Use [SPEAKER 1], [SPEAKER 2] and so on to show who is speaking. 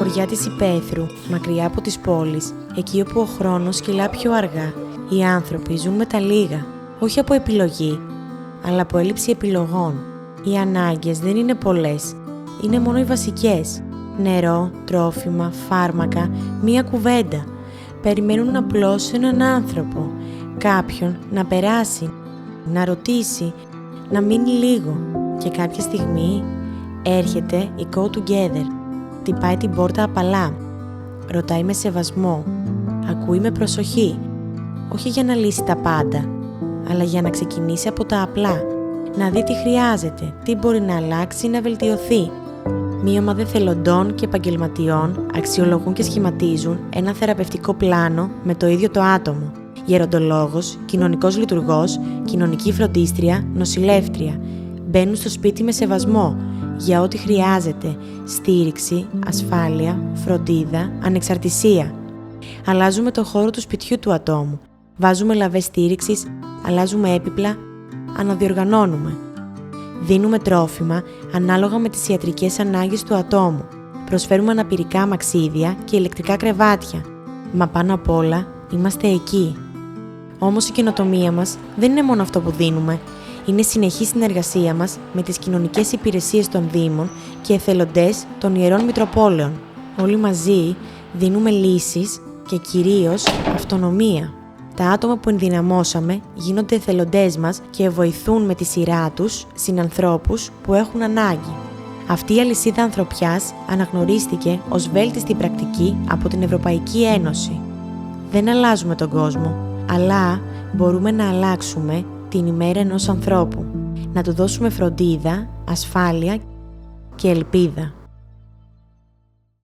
[SPEAKER 1] χωριά της υπαίθρου, μακριά από τις πόλεις, εκεί όπου ο χρόνος κυλά πιο αργά, οι άνθρωποι ζουν με τα λίγα, όχι από επιλογή, αλλά από έλλειψη επιλογών. Οι ανάγκες δεν είναι πολλές, είναι μόνο οι βασικές. Νερό, τρόφιμα, φάρμακα, μία κουβέντα. Περιμένουν απλώς έναν άνθρωπο, κάποιον να περάσει, να ρωτήσει, να μείνει λίγο. Και κάποια στιγμή έρχεται η Go Together. Χτυπάει την πόρτα απαλά. Ρωτάει με σεβασμό. Ακούει με προσοχή. Όχι για να λύσει τα πάντα, αλλά για να ξεκινήσει από τα απλά. Να δει τι χρειάζεται, τι μπορεί να αλλάξει ή να βελτιωθεί. Μία ομάδα εθελοντών και επαγγελματιών αξιολογούν και σχηματίζουν ένα θεραπευτικό πλάνο με το ίδιο το άτομο. Γεροντολόγος, κοινωνικός λειτουργός, κοινωνική φροντίστρια, νοσηλεύτρια. Μπαίνουν στο σπίτι με σεβασμό για ό,τι χρειάζεται. Στήριξη, ασφάλεια, φροντίδα, ανεξαρτησία. Αλλάζουμε το χώρο του σπιτιού του ατόμου. Βάζουμε λαβές στήριξης, αλλάζουμε έπιπλα, αναδιοργανώνουμε. Δίνουμε τρόφιμα ανάλογα με τις ιατρικές ανάγκες του ατόμου. Προσφέρουμε αναπηρικά αμαξίδια και ηλεκτρικά κρεβάτια. Μα πάνω απ' όλα είμαστε εκεί. Όμως η καινοτομία μας δεν είναι μόνο αυτό που δίνουμε. Είναι συνεχή συνεργασία μας με τις κοινωνικές υπηρεσίες των Δήμων και εθελοντές των Ιερών Μητροπόλεων. Όλοι μαζί δίνουμε λύσεις και κυρίως αυτονομία. Τα άτομα που ενδυναμώσαμε γίνονται εθελοντές μας και βοηθούν με τη σειρά τους συνανθρώπους που έχουν ανάγκη. Αυτή η αλυσίδα ανθρωπιάς αναγνωρίστηκε ως βέλτιστη πρακτική από την Ευρωπαϊκή Ένωση. Δεν αλλάζουμε τον κόσμο, αλλά μπορούμε να αλλάξουμε την ημέρα ενός ανθρώπου. Να του δώσουμε φροντίδα, ασφάλεια και ελπίδα.